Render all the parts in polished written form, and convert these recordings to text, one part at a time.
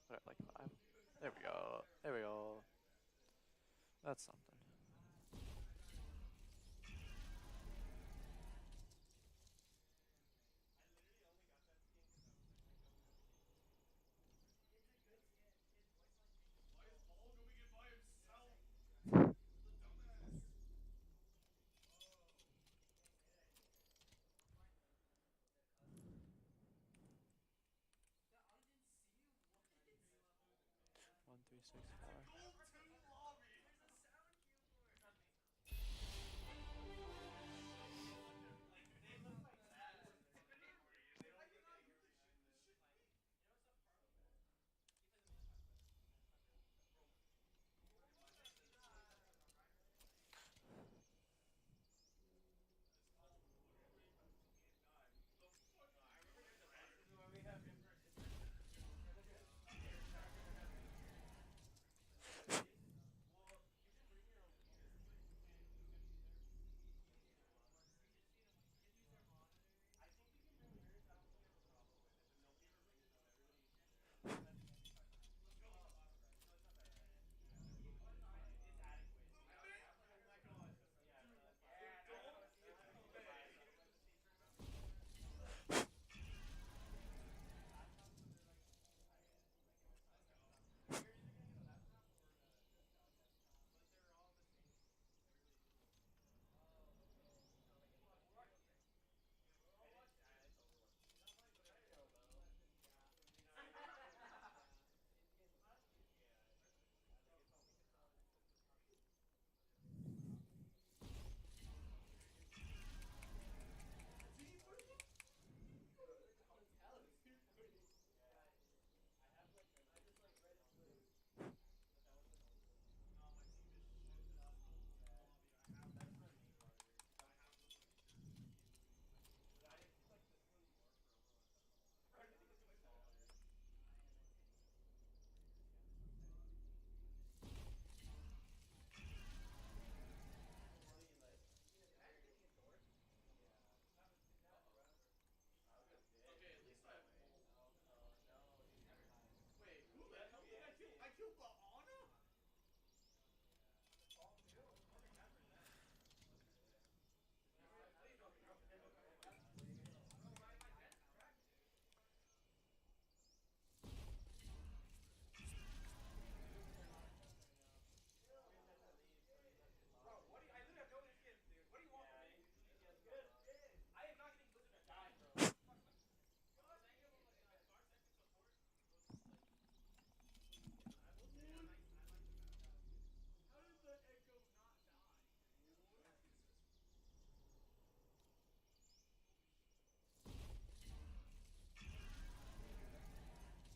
Put it like 5. There we go. There we go. That's something. One, three, six, four.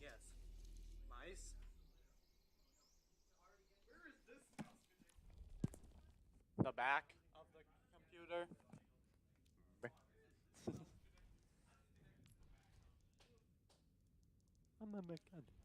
Yes. Mice? The back of the computer. I'm a mechanic.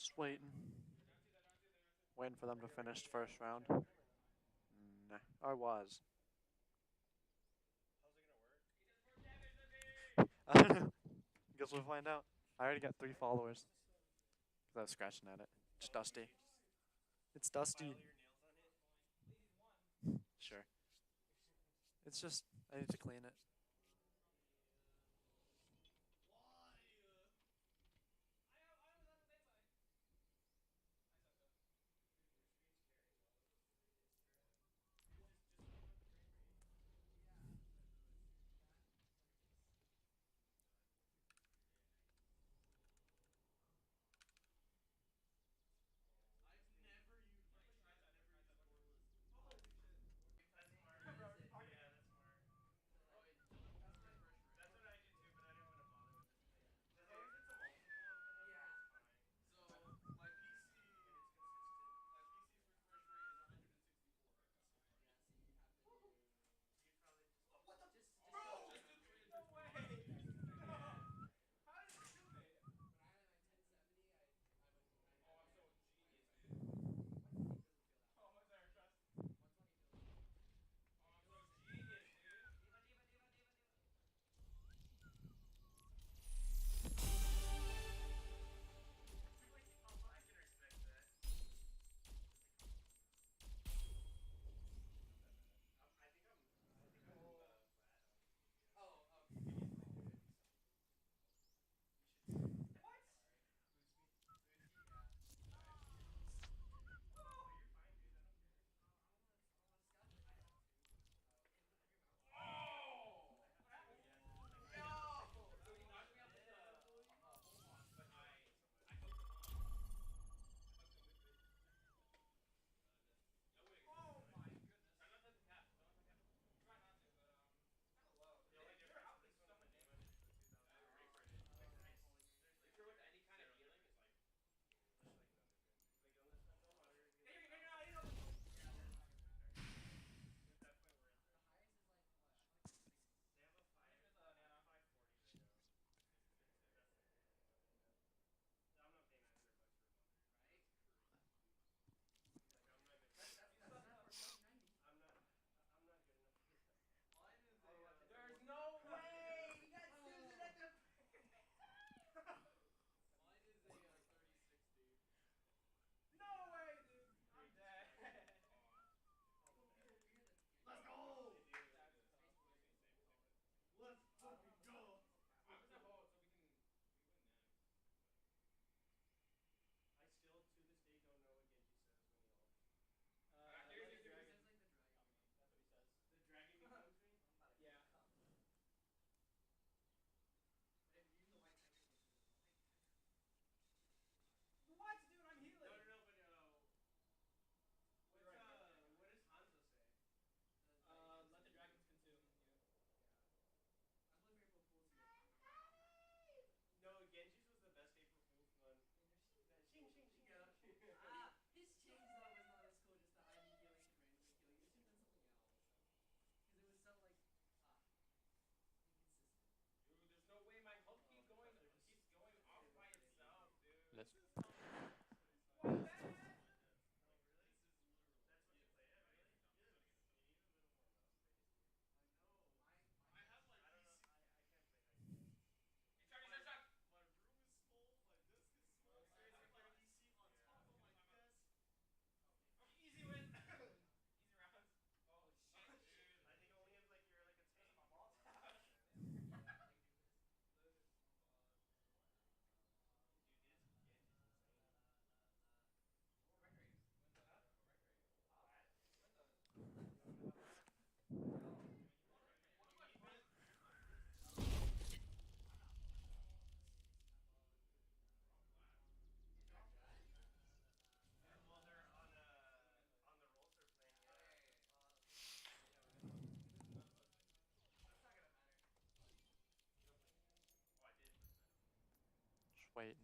Just waiting. Waiting for them to finish first round. Nah, I was. I don't know. Guess we'll find out. I already got 3 followers. Because I was scratching at it. It's dusty. It's dusty. Sure. It's just, I need to clean it. Let's just waiting.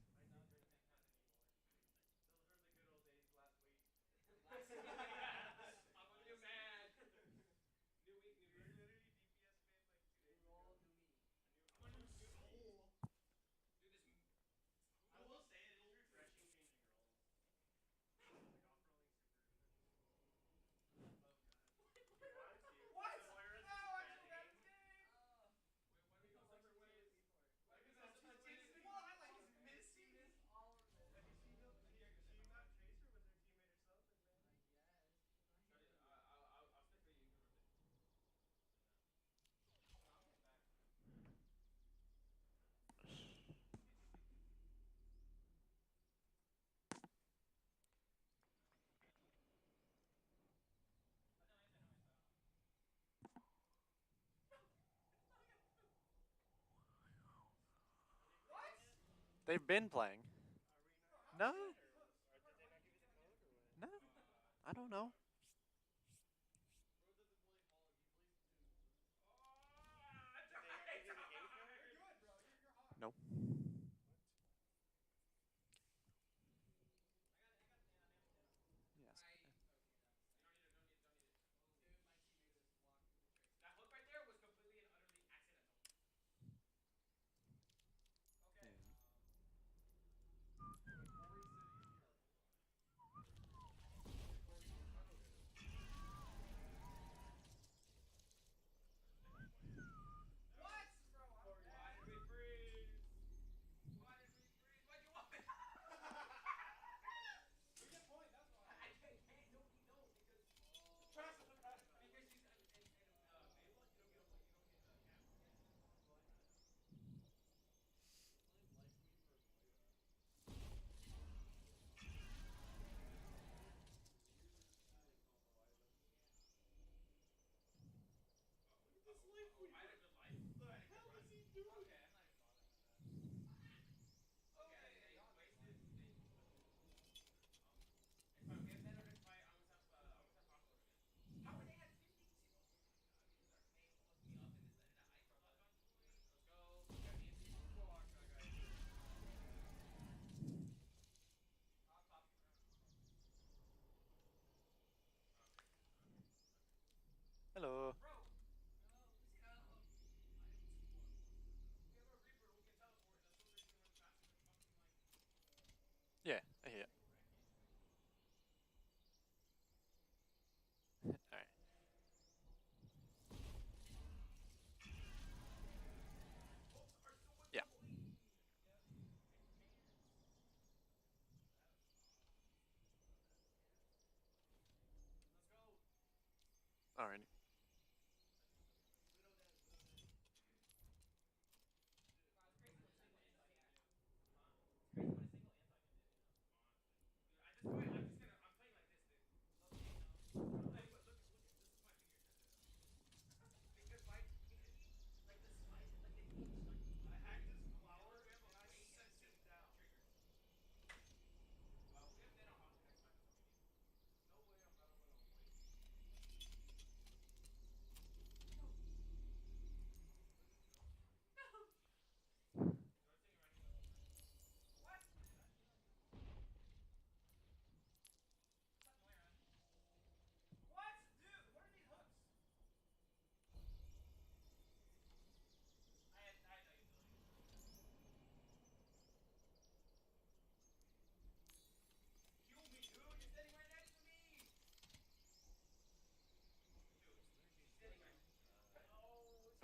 They've been playing. No. No. I don't know. Nope. Yes. Hello. Yeah, I hear it. Alright. Yeah. Alrighty.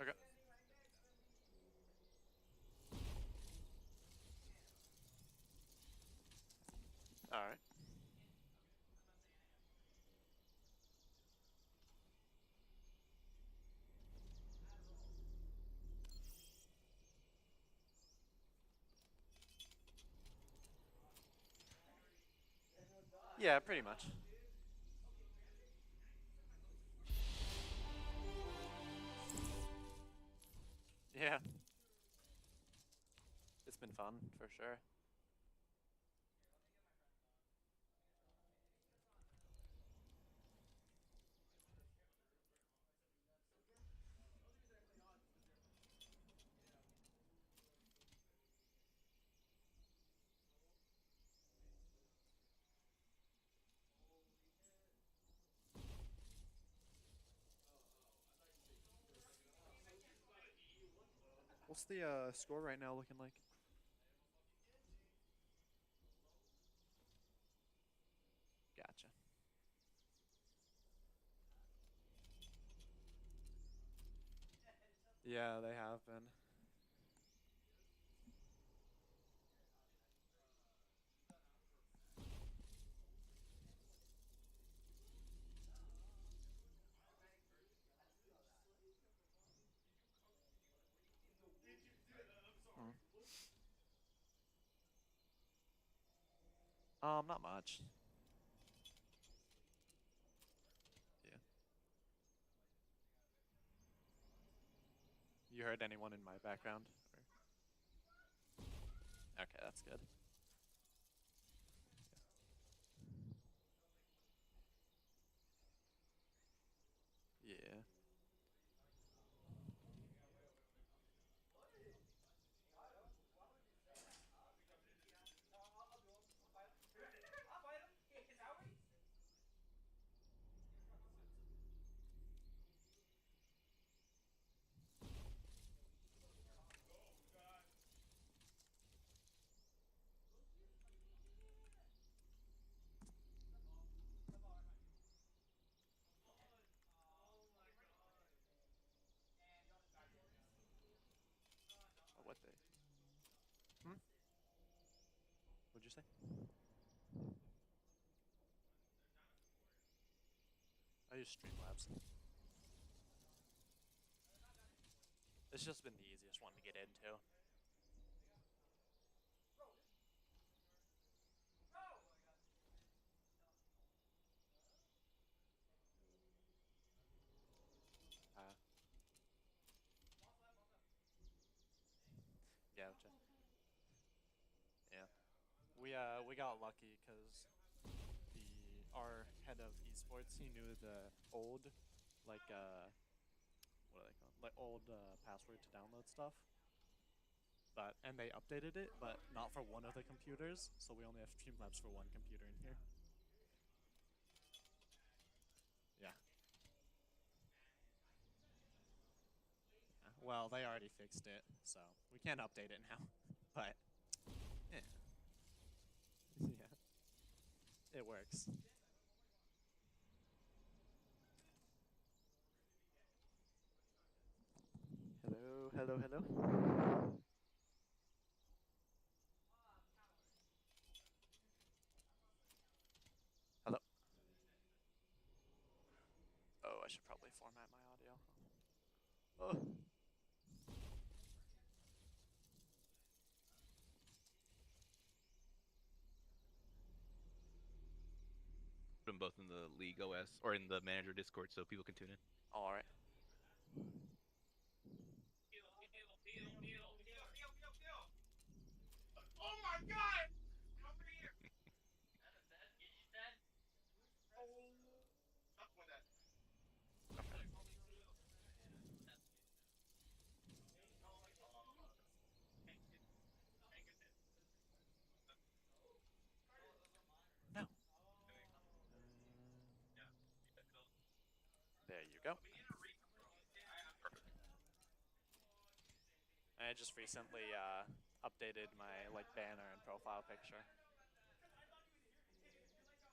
Okay. Alright. Yeah, pretty much. Yeah. It's been fun, for sure. What's the score right now looking like? Gotcha. Yeah, they have been. Hmm. Not much. Yeah. You heard anyone in my background? Or... Okay, that's good. Yeah. What they? Hmm? What'd you say? I use Streamlabs. It's just been the easiest one to get into. Uh, yeah, yeah. We got lucky because the our head of esports he knew the old like what are they called like old password to download stuff, but and they updated it, but not for one of the computers, so we only have Streamlabs for one computer in here. Yeah. Well, they already fixed it, so we can't update it now. But yeah, yeah, it works. Hello, hello, hello. Hello. Oh, I should probably format my audio. Oh, Put them both in the League OS or in the manager Discord so people can tune in. all right. Oh my god! Stop with that. Okay. No. There you go. I just recently updated my like banner and profile picture.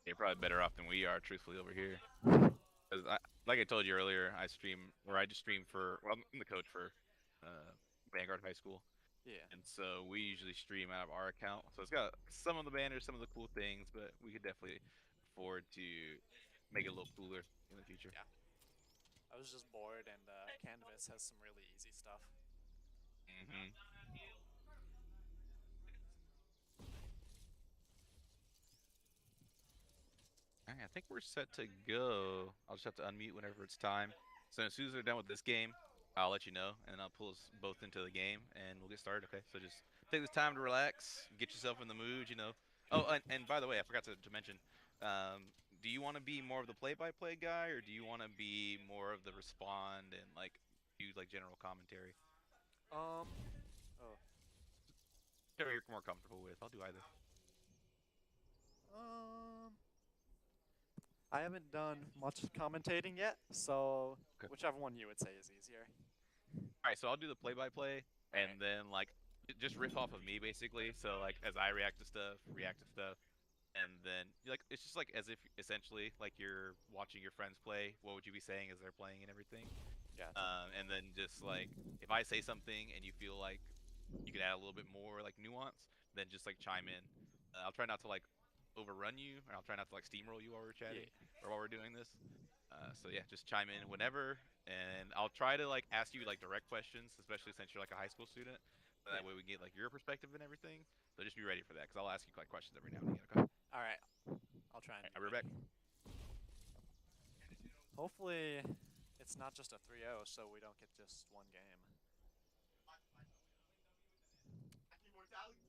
You're probably better off than we are, truthfully, over here. Because like I told you earlier, I stream, or I just stream for, well, I'm the coach for uh, Vanguard High School. Yeah. And so we usually stream out of our account. So it's got some of the banners, some of the cool things, but we could definitely afford to make it a little cooler in the future. Yeah. I was just bored, and Canvas has some really easy stuff. Hmm. All right, I think we're set to go. I'll just have to unmute whenever it's time. So as soon as we're done with this game, I'll let you know, and I'll pull us both into the game, and we'll get started. Okay, so just take this time to relax, get yourself in the mood, you know. Oh, and by the way, I forgot to mention, do you want to be more of the play-by-play guy, or do you want to be more of the respond and like use like general commentary? Um. Oh. Whatever you're more comfortable with. I'll do either. Um. I haven't done much commentating yet, so Okay. whichever one you would say is easier. All right, so I'll do the play-by-play, All right. and then like just riff off of me basically. So like as I react to stuff, and then like it's just like as if essentially like you're watching your friends play. What would you be saying as they're playing and everything? Gotcha. And then just like if I say something and you feel like you could add a little bit more like nuance, then just like chime in. I'll try not to like overrun you, or I'll try not to like steamroll you while we're Yeah. chatting or while we're doing this. So yeah, just chime in whenever, and I'll try to like ask you like direct questions, especially since you're like a high school student. So Yeah. that way we get like your perspective and everything. So just be ready for that, because I'll ask you like questions every now and again. Okay. All All right. I'll try and right, be I'll be ready. back. Hopefully, it's not just a 3-0, so we don't get just one game. Immortality?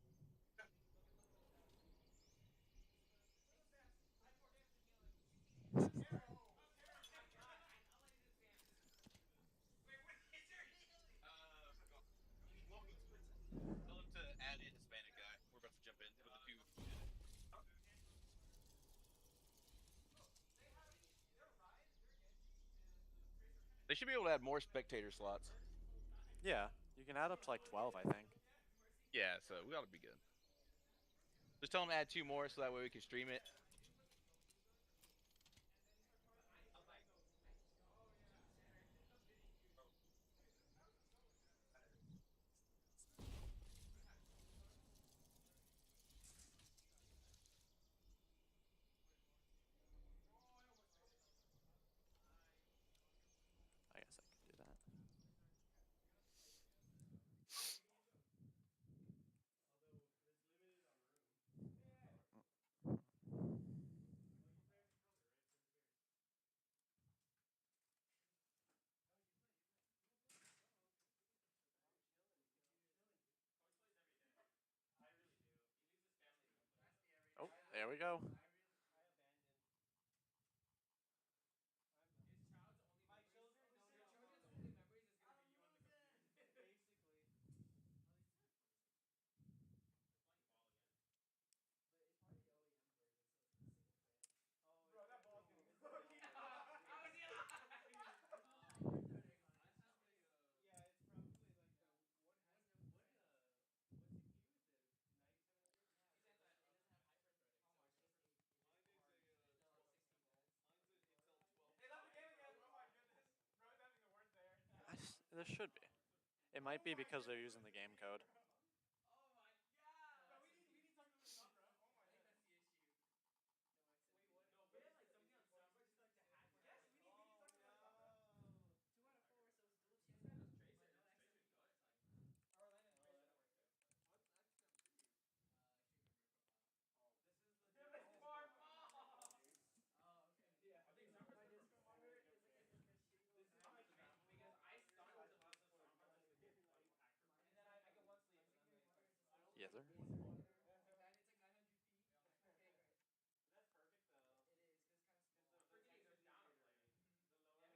Tell him to add in Hispanic guy. We're about to jump in with the two. They should be able to add more spectator slots. Yeah, you can add up to like 12, I think. Yeah, so we ought to be good. Just tell them to add two more so that way we can stream it. I guess I could do that. Oh, there we go. Bro, that ball's getting hooked. How is he alive? Yeah, it's probably like the what what's the key with it? 9700? Yeah. He doesn't have hyper-threading, so it's just hard. 60 volts. Hey, left the game again. Oh my goodness. Bro's having the worst there. There should be. It might be because they're using the game code. Oh my god! Bro, we need something to stop, bro. Oh my I think goodness. that's the issue. No accent. Wait, what? No, we have like something on sound, but just like the hack. Yes, we need something to stop, bro. 2 out of 4, so it's glitchy. This guy does tracer. No accent means good. Or land and Oh, tracer. that works too. What's XM for you? Extreme memory profile. This is the Give us more balls. Oh, okay. Yeah. I think Summer's My perfect disco for monitor this. is like a shitty little This is my travel because I start with lots of soundboard just to get like accurate Mine and is then like, I get one sleep I'm and then thinking they monitor start is just like slowing. Yes, sir. a Acer monitor. It's like 900p. Okay, great. That's perfect though. It is because it's kind of small. The For freaking either down or play. The lower Yeah, me the too. Never mind. This is over there. Exactly.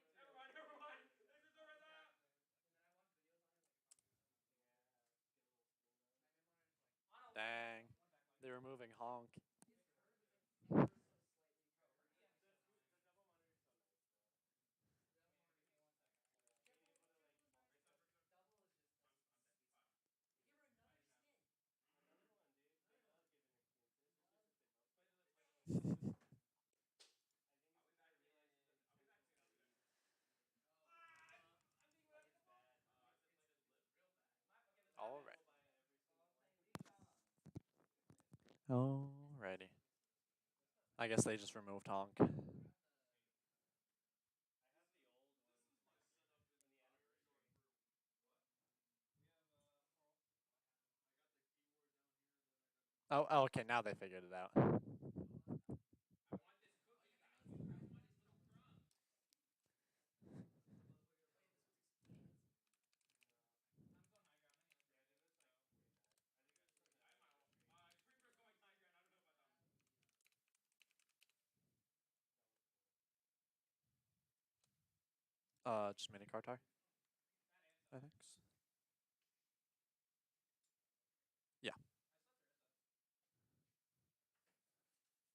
And then I watch videos on it like if I'm doing something on the go. Yeah, get a little screen time. My mid monitor is like On a Dang. one backlight. They're removing honk. It's curved, it's like ever so slightly curved. For me, at least that's fine. The double monitor is so nice though. Double monitor, give me 1 second. I gotta. Being able to like multitask. Double is just that's the sweet spot. They gave her another skin. Another one, dude. They love giving exclusives. It's just that they love them. I think it's because they realize the potential for leaks. I'm being Like left. it's bad. It's real bad. Okay, let's All I right. will buy every single While one. playing League. Alrighty. I guess they just removed honk. I have the old one in the anniversary. Oh, okay. Now they figured it out. I want this cookie, guys. I want his little crumb. Wait, this was explained? I'm going high ground anyway. Yeah, I think that's like way back. I think this was I have my own. anniversary. Creeper's going high ground. I don't know about that one. That was cool. Just mini Kartar, That and I stuff. think. Yeah. I slept through it, though. This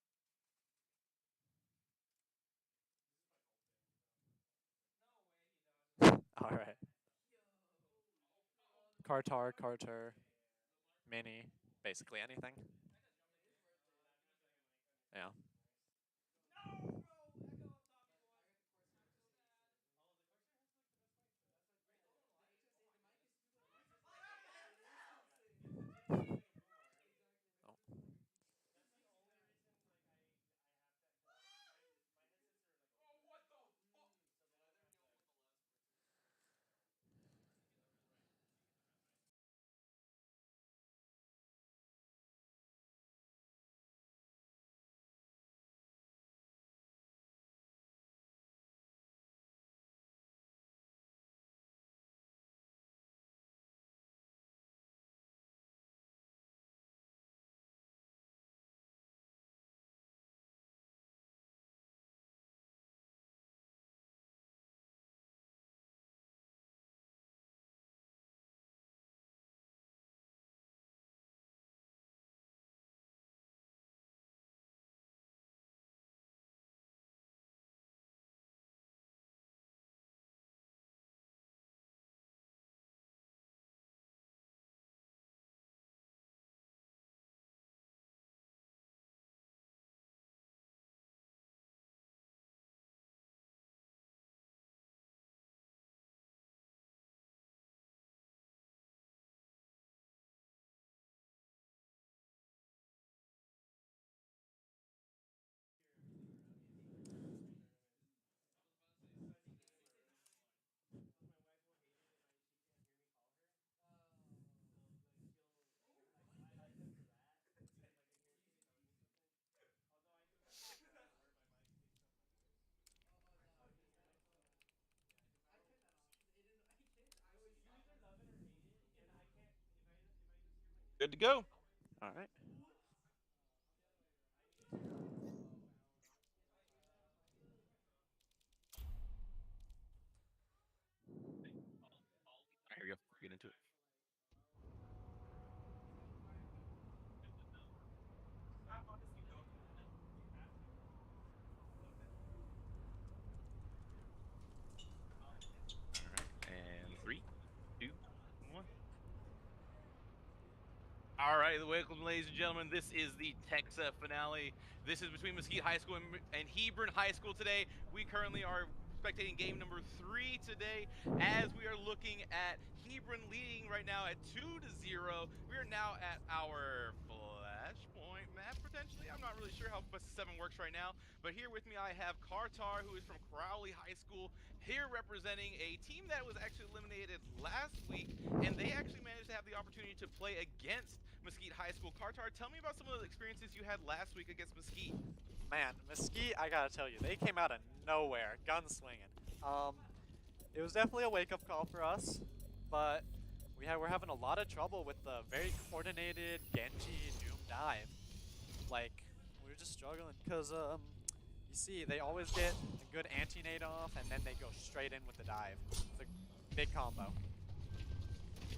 is my whole thing, so No way he dodges. All right. Yo. Kartar, Carter, yeah. mini, basically anything. That guy's jumping It too. is worth it. Give me a second. Yeah. No, bro. Echo up top, I boy. got the Corsair for so sad. Oh, the Corsair has like the best mic though. That's what. Wait, Yeah. those don't lie. The The mic is stupid. mic is Like, like- it is Yeah. insane. It's the tip of using a boom arm. Exactly. It Oh. makes it feel like you're using That's the only reason like I have that because my headsets are like Oh, over. what the fuck? So they don't have that. You get the res right. You get the res right. Good to go. All right. Here we go. Get into it. All right, and 3, 2, 1. All right, welcome, ladies and gentlemen. This is the TexSEF finale. This is between Mesquite High School and Hebron High School today. We currently are spectating game number 3 today, as we are looking at Hebron leading right now at 2-0. We are now at our flashpoint map, potentially. I'm not really sure how best 7 works right now, but here with me I have Kartar, who is from Crowley High School, here representing a team that was actually eliminated last week, and they actually managed to have the opportunity to play against Mesquite High School. Kartar, tell me about some of the experiences you had last week against Mesquite. Man, Mesquite, I gotta tell you, they came out of nowhere, gunslinging. It was definitely a wake-up call for us, but we're having a lot of trouble with the very coordinated Genji Doom dive. Like, we were just struggling because you see, they always get a good anti-nade off, and then they go straight in with the dive. It's a big combo.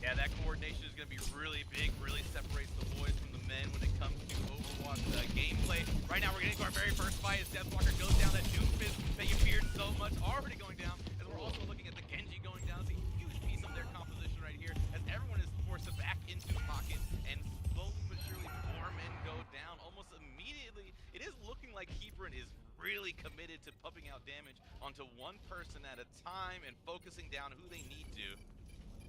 Yeah, that coordination is going to be really big, really separates the boys from the men when it comes to Overwatch gameplay. Right now, we're getting to our very first fight as Deathwalker goes down. That Doom Fist that you feared so much already going down, as we're also looking at the Genji going down. It's a huge piece of their composition right here, as everyone is forced to back into pocket and slowly but surely more men go down almost immediately. It is looking like Hebron is really committed to pumping out damage onto one person at a time and focusing down who they need to.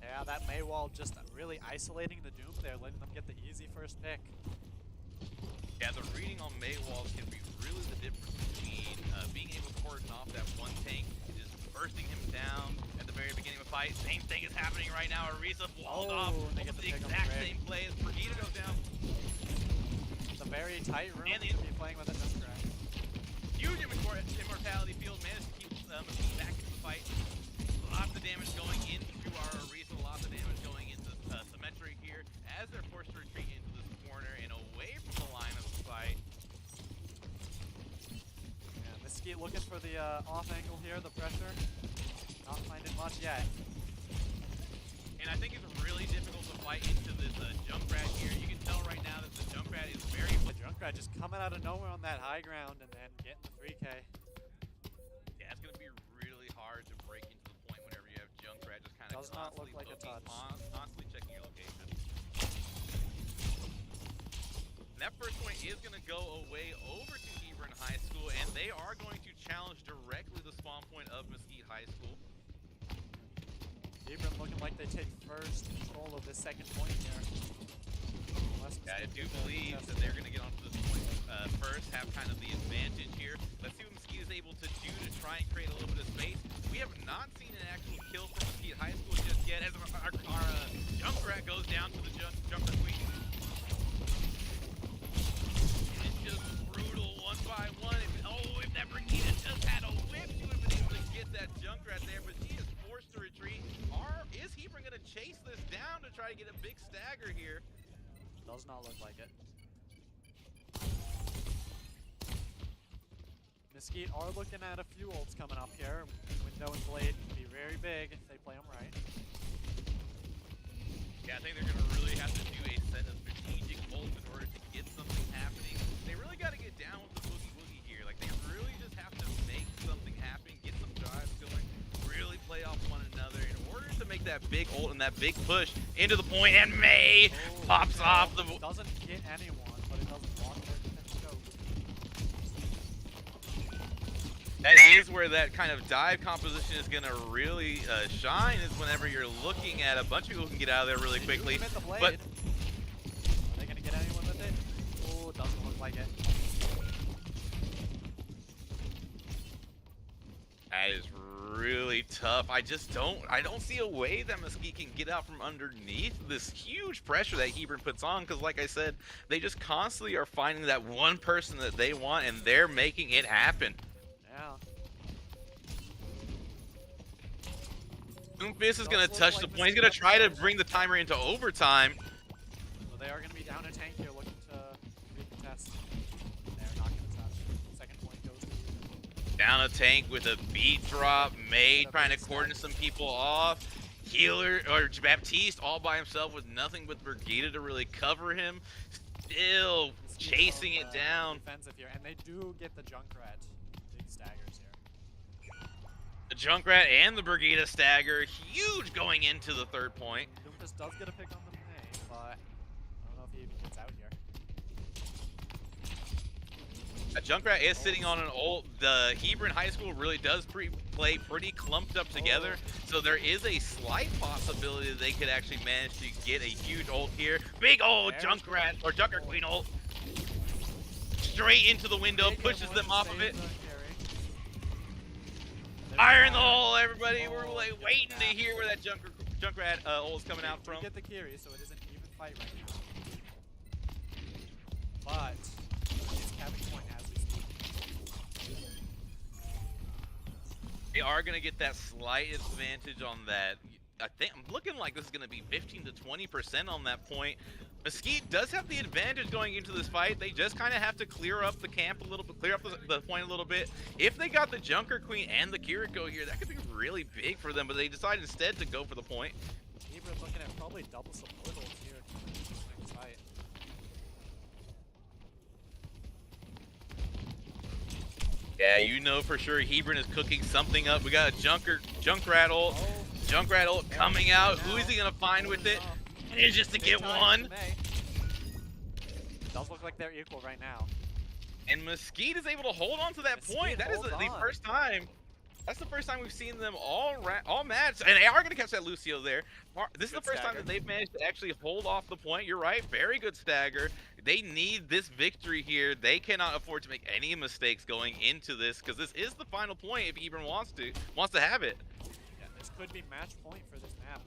Yeah, that Maywall just really isolating the Doom there, letting them get the easy first pick. Yeah, the reading on Maywalls can be really the difference between being able to cordon off that one tank and just bursting him down at the very beginning of a fight. Same thing is happening right now. Arisa walled off, almost the exact same play as Brigida goes down. It's a very tight room And to be playing with a Junkrat. Huge immortality field, managed to keep back into the fight. Lots of damage going into our Arisa, lots of damage going into Symmetry here as they're forced to retreat into this corner and away from the line of the fight. Yeah, Mesquite looking for the off angle here, the pressure. Not finding much yet. And I think it's really difficult to fight into this Junkrat here. You can tell right now that the Junkrat is very... The Junkrat just coming out of nowhere on that high ground and then getting the 3K. Yeah, it's going to be really hard to break into the point whenever you have Junkrat just kind of Does not look like a touch. Constantly checking your location. And that first point is going to go away over to Hebron High School, and they are going to challenge directly the spawn point of Mesquite High School. Hebron looking like they take first control of this second point here. Yeah, I do believe that they're going to get onto this point first, have kind of the advantage here. Let's see what Mesquite is able to do to try and create a little bit of space. We have not seen an actual kill from Mesquite High School just yet, as our Junkrat goes down to the Jumper Sweep. It's just brutal, one by one. If that Brigida just had a whip, she would have been able to get that Junkrat there, but she is forced to retreat. Is Hebron going to chase this down to try to get a big stagger here? Does not look like it. Mesquite are looking at a few ults coming up here. Window and Blade can be very big if they play them right. Yeah, I think they're going to really have to do a set of strategic ults in order to get something happening. They really got to get down with the boogie here. Like, they really just have to make something happen, get some drives going, really play off one another in order to make that big ult and that big push into the point, and May pops off the... Doesn't hit anyone, but it doesn't block their defense scope. That is where that kind of dive composition is going to really shine, is whenever you're looking at a bunch of people who can get out of there really quickly. But are they going to get anyone with it? Oh, doesn't look like it. that is really tough. I don't see a way that Mesquite can get out from underneath this huge pressure that Hebron puts on, because like I said, they just constantly are finding that one person that they want, and they're making it happen. Yeah. Doomfist is going to touch the point. He's going to try to bring the timer into overtime. So they are going to be down a tank here looking to recontest. They're not going to touch. Second point goes to Heathen. Down a tank with a beat drop. May trying to cordon some people off. Healer or Baptiste all by himself with nothing but Brigida to really cover him. Still chasing it down. Defensive here, and they do get the Junkrat. Big staggers here. The Junkrat and the Brigida stagger, huge going into the third point. Doomfist does get a pick on the May, but I don't know if he even gets out here. A Junkrat is sitting on an old. The Hebron High School really does play pretty clumped up together, so there is a slight possibility that they could actually manage to get a huge ult here. Big old Junkrat or Junker Queen ult straight into the window, pushes them off of it. Fire in the hole, everybody! We're like waiting to hear where that Junkrat ult is coming out from. Get the Kiri, so it is an even fight right now. But it's capping point as we speak. They are going to get that slight advantage on that. I think I'm looking like this is going to be 15 to 20% on that point. Mesquite does have the advantage going into this fight. They just kind of have to clear up the camp a little bit, clear up the point a little bit. If they got the Junker Queen and the Kiriko here, that could be really big for them, but they decided instead to go for the point. Hebron looking at probably double support ults here in this next fight. Yeah, you know for sure Hebron is cooking something up. We got a Junkrat ult. Junkrat ult coming out. Who is he going to find with it? And it's just to get one. Does look like they're equal right now. And Mesquite is able to hold on to that point. That is the first time. That's the first time we've seen them all match. And they are going to catch that Lucio there. This is the first time that they've managed to actually hold off the point. You're right. Very good stagger. They need this victory here. They cannot afford to make any mistakes going into this because this is the final point if Hebron wants to have it. Yeah, this could be match point for this map.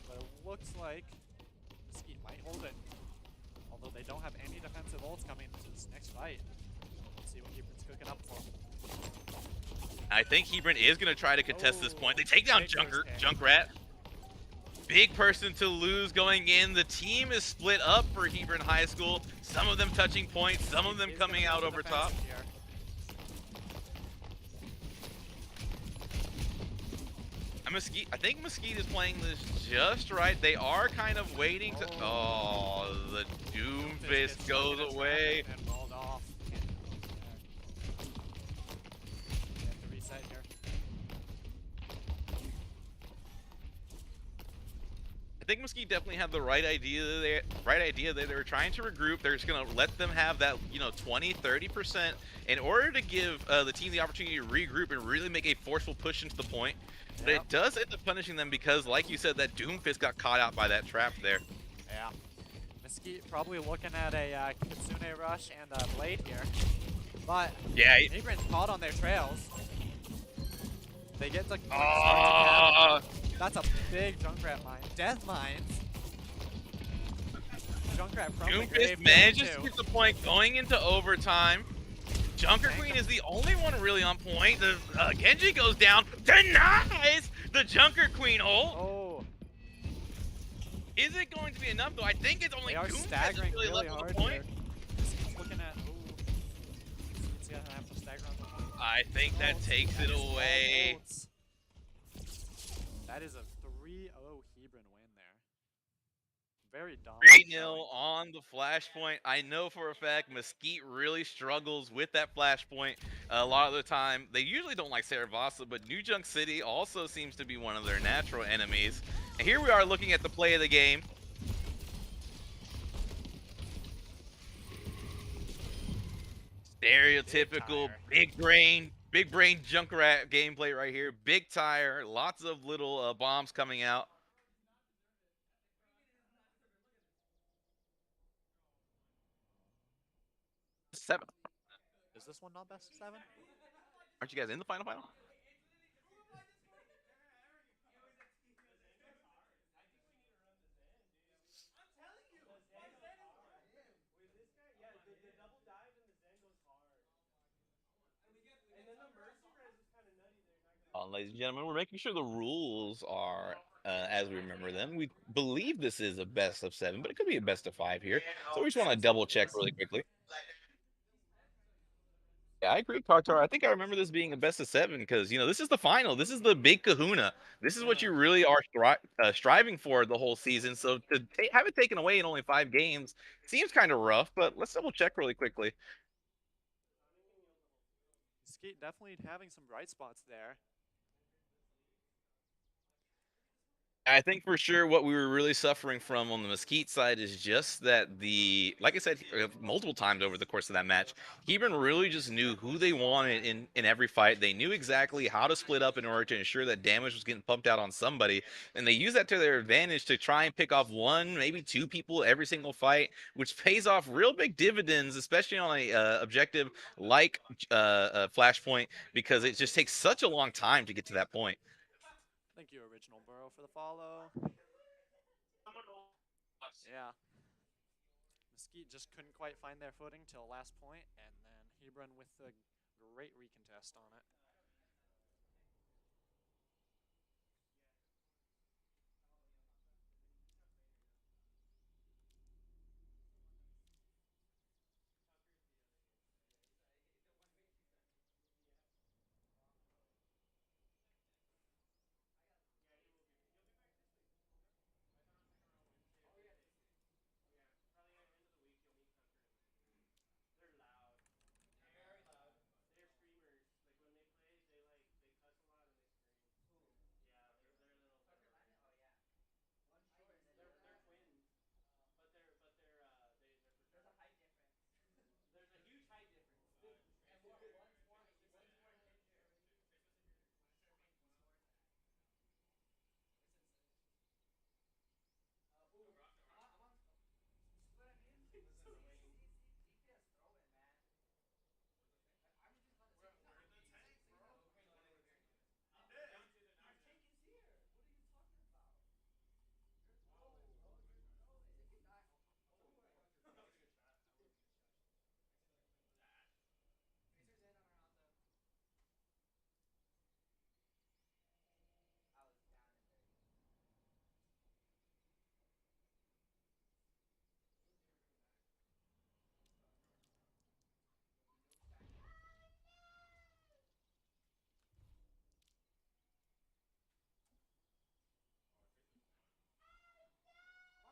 But it looks like Mesquite might hold it. Although they don't have any defensive ults coming into this next fight. Let's see what Hebron's cooking up for. I think Hebron is going to try to contest this point. They take down Junkrat. Big person to lose going in. The team is split up for Hebron High School. Some of them touching points, some of them coming out over top. I think Mesquite is playing this just right. They are kind of waiting to. Oh, the Doomfist goes away. And walled off. They have to reset here. I think Mesquite definitely had the right idea there. They were trying to regroup. They're just gonna let them have that, 20, 30% in order to give the team the opportunity to regroup and really make a forceful push into the point. But it does end up punishing them because, like you said, that Doomfist got caught out by that trap there. Yeah. Mesquite probably looking at a Kitsune Rush and a Blade here. But yeah, Hebron's caught on their trails. They get the That's a big Junkrat mine. Death mines. Junkrat from the grave. Doomfist manages to get the point going into overtime. Junker Queen is the only one really on point. The Genji goes down, denies the Junker Queen ult. Oh. Is it going to be enough though? I think it's only Doomfist really left on the point. He's looking at. He's gonna have to stagger on the point. I think that takes it away. That is a 3-0 Hebron win there. Very dominant. 3-0 on the flashpoint. I know for a fact Mesquite really struggles with that flashpoint a lot of the time. They usually don't like Saravasa, but New Junk City also seems to be one of their natural enemies. And here we are looking at the play of the game. Stereotypical big brain Junkrat gameplay right here. Big tire, lots of little bombs coming out. Seven. Is this one not best of 7? Aren't you guys in the final? Ladies and gentlemen, we're making sure the rules are as we remember them. We believe this is a best of 7, but it could be a best of 5 here. So we just want to Seems double like it check is. really quickly. Yeah, I agree, Tartar. I think I remember this being a best of 7 because this is the final. This is the big Kahuna. This is what you Mm. really are striving for the whole season. So to have it taken away in only 5 games seems kind of rough. But let's double check really quickly. Skeet definitely having some bright spots there. I think for sure what we were really suffering from on the Mesquite side is just that like I said multiple times over the course of that match, Hebron really just knew who they wanted in every fight. They knew exactly how to split up in order to ensure that damage was getting pumped out on somebody, and they used that to their advantage to try and pick off one, maybe two people every single fight, which pays off real big dividends, especially on a objective like Flashpoint, because it just takes such a long time to get to that point. Thank you, Original Burrow, for the follow. Yeah. Mesquite just couldn't quite find their footing till last point, and then Hebron with a great recontest on it. They're loud. Very loud. They're screamers. Like when they play, they cuss a lot and they scream. Yeah, they're a little. Oh yeah. One short and then They're twins, they're for there's sure. a height difference. There's a huge height difference. And one's more ginger. When you start playing esports, it's insane. I'm on. See what I mean? CPS throw it, man. Like I was just about to say, he's not basic, but he's not Ukraine warrior here either. Our tank is here. What are you talking about? You're throwing, bro. You're throwing. Take it back. Oh, That was a good shot. Tracer's in on our ow2. I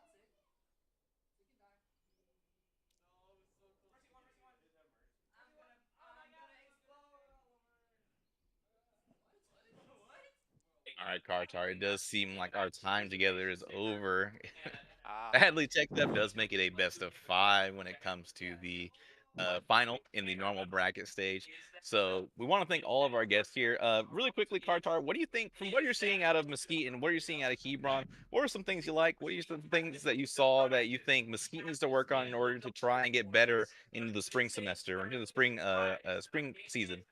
was down in dirty. Shiny. I'm on sick. Sick and die. No, it was so close Mercy to one, mercy getting one. it. Is that mercy? I'm gonna explode all over. What? What? All right, Kartar. It does seem like our time together is over. Ah. Sadly, TexSEF does make it a best of 5 when it comes to the final in the normal bracket stage. So we want to thank all of our guests here. Really quickly, Kartar, what do you think from what you're seeing out of Mesquite and what you're seeing out of Hebron? What are some things you like? What are some things that you saw that you think Mesquite needs to work on in order to try and get better into the spring semester or into the spring season?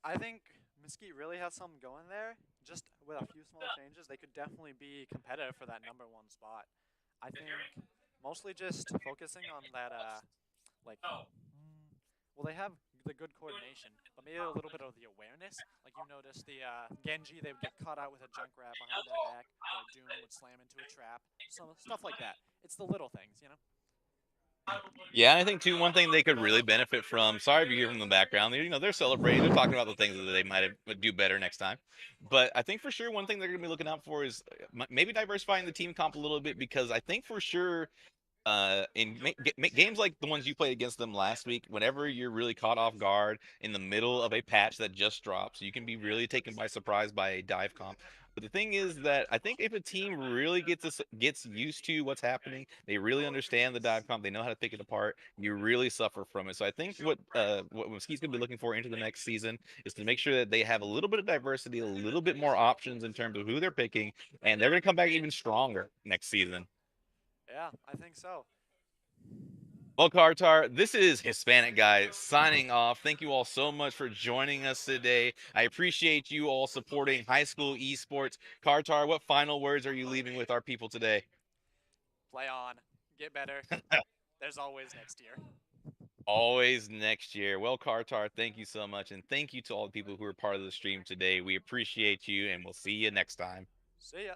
I think Mesquite really has something going there. Just with a few small changes, they could definitely be competitive for that #1 spot. I think mostly just focusing on that, well, they have the good coordination, but maybe a little bit of the awareness. Like you notice the Genji, they would get caught out with a Junkrat behind their back, or Doom would slam into a trap, some stuff like that. It's the little things. Yeah, I think too. One thing they could really benefit from. Sorry if you hear from the background. They're celebrating. They're talking about the things that they might do better next time. But I think for sure one thing they're going to be looking out for is maybe diversifying the team comp a little bit because I think for sure in games like the ones you played against them last week, whenever you're really caught off guard in the middle of a patch that just drops, you can be really taken by surprise by a dive comp. But the thing is that I think if a team really gets used to what's happening, they really understand the dive comp, they know how to pick it apart. You really suffer from it. So I think what Mesquite's gonna be looking for into the next season is to make sure that they have a little bit of diversity, a little bit more options in terms of who they're picking, and they're gonna come back even stronger next season. Yeah, I think so. Well, Kartar, this is Hispanic Guy signing off. Thank you all so much for joining us today. I appreciate you all supporting high school esports. Kartar, what final words are you leaving with our people today? Play on, get better. There's always next year. Always next year. Well, Kartar, thank you so much. And thank you to all the people who are part of the stream today. We appreciate you, and we'll see you next time. See ya.